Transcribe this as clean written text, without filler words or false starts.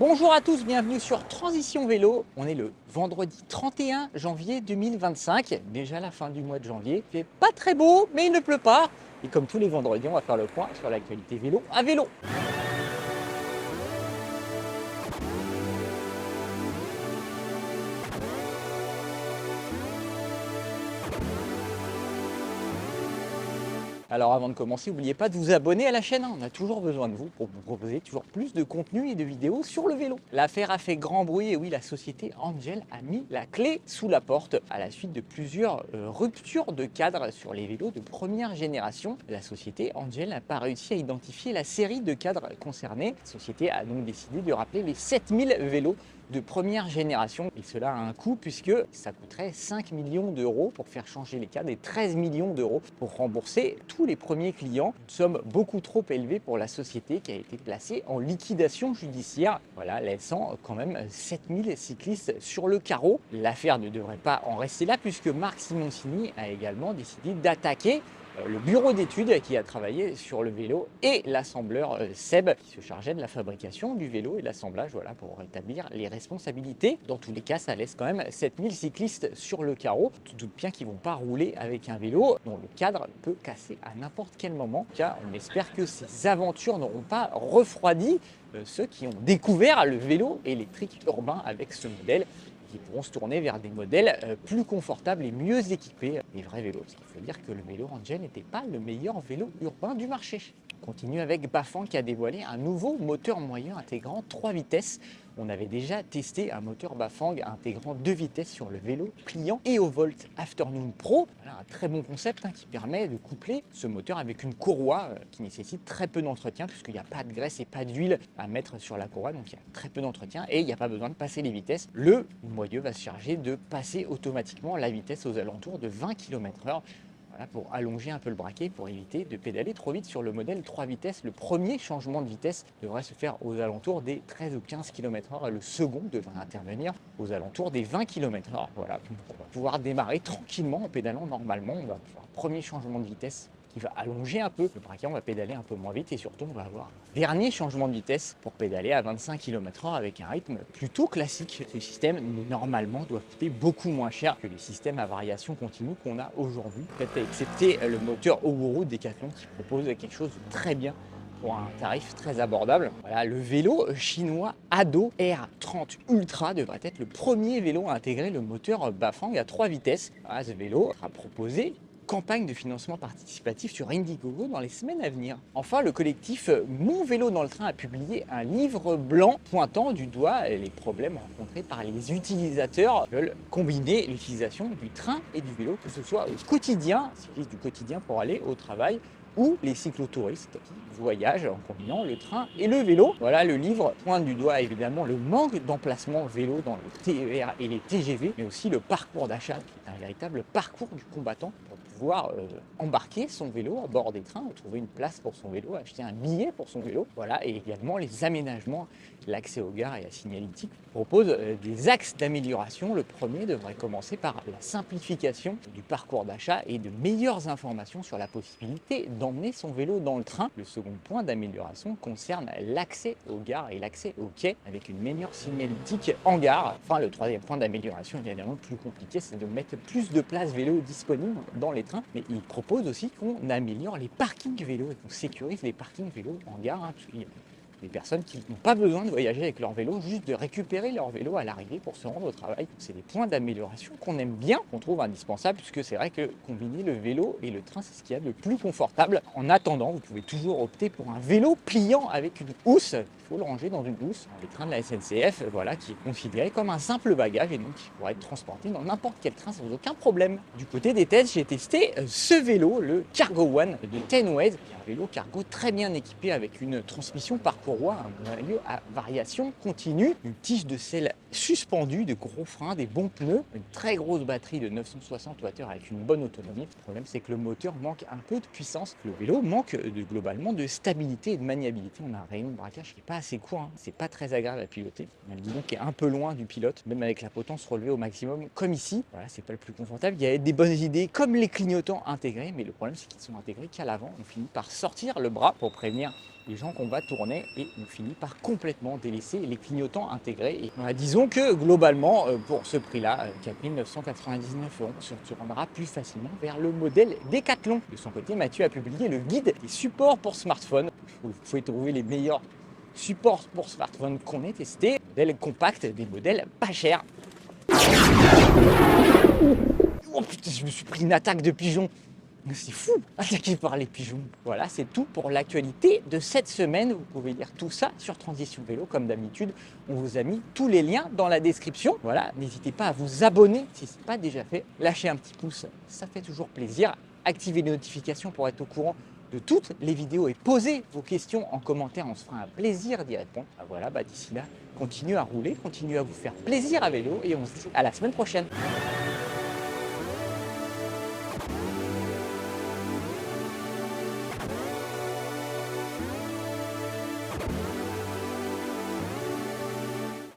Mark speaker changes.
Speaker 1: Bonjour à tous, bienvenue sur Transition Vélo. On est le vendredi 31 janvier 2025, déjà la fin du mois de janvier. Il fait pas très beau, mais il ne pleut pas. Et comme tous les vendredis, on va faire le point sur l'actualité vélo à vélo. Alors avant de commencer, n'oubliez pas de vous abonner à la chaîne, on a toujours besoin de vous pour vous proposer toujours plus de contenu et de vidéos sur le vélo. L'affaire a fait grand bruit et oui, la société Angel a mis la clé sous la porte à la suite de plusieurs ruptures de cadres sur les vélos de première génération. La société Angel n'a pas réussi à identifier la série de cadres concernés. La société a donc décidé de rappeler les 7000 vélos de première génération et cela a un coût puisque ça coûterait 5 millions d'euros pour faire changer les cadres et 13 millions d'euros pour rembourser tous les premiers clients. Une somme beaucoup trop élevée pour la société qui a été placée en liquidation judiciaire, voilà, laissant quand même 7000 cyclistes sur le carreau. L'affaire ne devrait pas en rester là puisque Marc Simoncini a également décidé d'attaquer le bureau d'études qui a travaillé sur le vélo et l'assembleur Seb qui se chargeait de la fabrication du vélo et de l'assemblage, voilà, pour rétablir les responsabilités. Dans tous les cas, ça laisse quand même 7000 cyclistes sur le carreau. Tu te doutes bien qu'ils ne vont pas rouler avec un vélo dont le cadre peut casser à n'importe quel moment. Car on espère que ces aventures n'auront pas refroidi ceux qui ont découvert le vélo électrique urbain avec ce modèle, qui pourront se tourner vers des modèles plus confortables et mieux équipés, les vrais vélos. Parce qu'il faut dire que le vélo Angel n'était pas le meilleur vélo urbain du marché. On continue avec Bafang qui a dévoilé un nouveau moteur moyen intégrant 3 vitesses. On avait déjà testé un moteur Bafang intégrant 2 vitesses sur le vélo pliant EOVolt Afternoon Pro. Voilà, un très bon concept qui permet de coupler ce moteur avec une courroie qui nécessite très peu d'entretien puisqu'il n'y a pas de graisse et pas d'huile à mettre sur la courroie, donc il y a très peu d'entretien et il n'y a pas besoin de passer les vitesses. Le moyeu va se charger de passer automatiquement la vitesse aux alentours de 20 km/h. Voilà, pour allonger un peu le braquet, pour éviter de pédaler trop vite sur le modèle 3 vitesses. Le premier changement de vitesse devrait se faire aux alentours des 13 ou 15 km/h. Le second devrait intervenir aux alentours des 20 km/h. Voilà, on va pouvoir démarrer tranquillement en pédalant normalement. On va faire un premier changement de vitesse qui va allonger un peu le braquet, on va pédaler un peu moins vite et surtout on va avoir un dernier changement de vitesse pour pédaler à 25 km/h avec un rythme plutôt classique. Ce système normalement doit coûter beaucoup moins cher que les systèmes à variation continue qu'on a aujourd'hui, peut-être excepté le moteur Oguru Decathlon qui propose quelque chose de très bien pour un tarif très abordable. Voilà, le vélo chinois Ado R30 Ultra devrait être le premier vélo à intégrer le moteur Bafang à 3 vitesses. Voilà, ce vélo sera proposé campagne de financement participatif sur Indiegogo dans les semaines à venir. Enfin, le collectif Mon Vélo dans le train a publié un livre blanc pointant du doigt les problèmes rencontrés par les utilisateurs qui veulent combiner l'utilisation du train et du vélo, que ce soit au quotidien, cyclistes du quotidien pour aller au travail, ou les cyclotouristes qui voyagent en combinant le train et le vélo. Voilà, le livre pointe du doigt évidemment le manque d'emplacement vélo dans le TER et les TGV, mais aussi le parcours d'achat qui est un véritable parcours du combattant pour pouvoir embarquer son vélo à bord des trains, trouver une place pour son vélo, acheter un billet pour son vélo. Voilà, et également les aménagements, l'accès aux gares et à la signalétique proposent des axes d'amélioration. Le premier devrait commencer par la simplification du parcours d'achat et de meilleures informations sur la possibilité d'emmener son vélo dans le train. Le second point d'amélioration concerne l'accès aux gares et l'accès aux quais avec une meilleure signalétique en gare. Enfin, le troisième point d'amélioration, évidemment plus compliqué, c'est de mettre plus de places vélo disponibles dans les trains. Mais il propose aussi qu'on améliore les parkings vélo et qu'on sécurise les parkings vélo en gare, parce qu'il y a des personnes qui n'ont pas besoin de voyager avec leur vélo, juste de récupérer leur vélo à l'arrivée pour se rendre au travail. C'est des points d'amélioration qu'on aime bien, qu'on trouve indispensables, puisque c'est vrai que combiner le vélo et le train, c'est ce qu'il y a de plus confortable. En attendant, vous pouvez toujours opter pour un vélo pliant avec une housse. Il faut le ranger dans une housse. Les trains de la SNCF, voilà, qui est considéré comme un simple bagage et donc qui pourrait être transporté dans n'importe quel train sans aucun problème. Du côté des tests, j'ai testé ce vélo, le Cargo One de Tenways, qui est un vélo cargo très bien équipé avec une transmission par courroie, un moyeu à variation continue, une tige de selle suspendue, de gros freins, des bons pneus, une très grosse batterie de 960 Wh avec une bonne autonomie. Le problème, c'est que le moteur manque un peu de puissance. Le vélo manque globalement de stabilité et de maniabilité. On a un rayon de braquage qui n'est pas assez court, c'est pas très agréable à piloter. On a le guidon qui est un peu loin du pilote, même avec la potence relevée au maximum, comme ici. Voilà, c'est pas le plus confortable. Il y a des bonnes idées comme les clignotants intégrés, mais le problème, c'est qu'ils sont intégrés qu'à l'avant. On finit par sortir le bras pour prévenir les gens qu'on va tourner et on finit par complètement délaisser les clignotants intégrés. Et voilà, disons que globalement, pour ce prix-là, qui a pris 999 €, on se tournera plus facilement vers le modèle Decathlon. De son côté, Mathieu a publié le guide des supports pour smartphone. Vous pouvez trouver les meilleurs supports pour smartphone qu'on ait testés, des modèles compacts, des modèles pas chers. Oh putain, je me suis pris une attaque de pigeons. C'est fou, attaqué par les pigeons. Voilà, c'est tout pour l'actualité de cette semaine. Vous pouvez lire tout ça sur Transition Vélo. Comme d'habitude, on vous a mis tous les liens dans la description. Voilà, n'hésitez pas à vous abonner si ce n'est pas déjà fait. Lâchez un petit pouce, ça fait toujours plaisir. Activez les notifications pour être au courant de toutes les vidéos et posez vos questions en commentaire. On se fera un plaisir d'y répondre. Voilà, d'ici là, continuez à rouler, continuez à vous faire plaisir à vélo et on se dit à la semaine prochaine.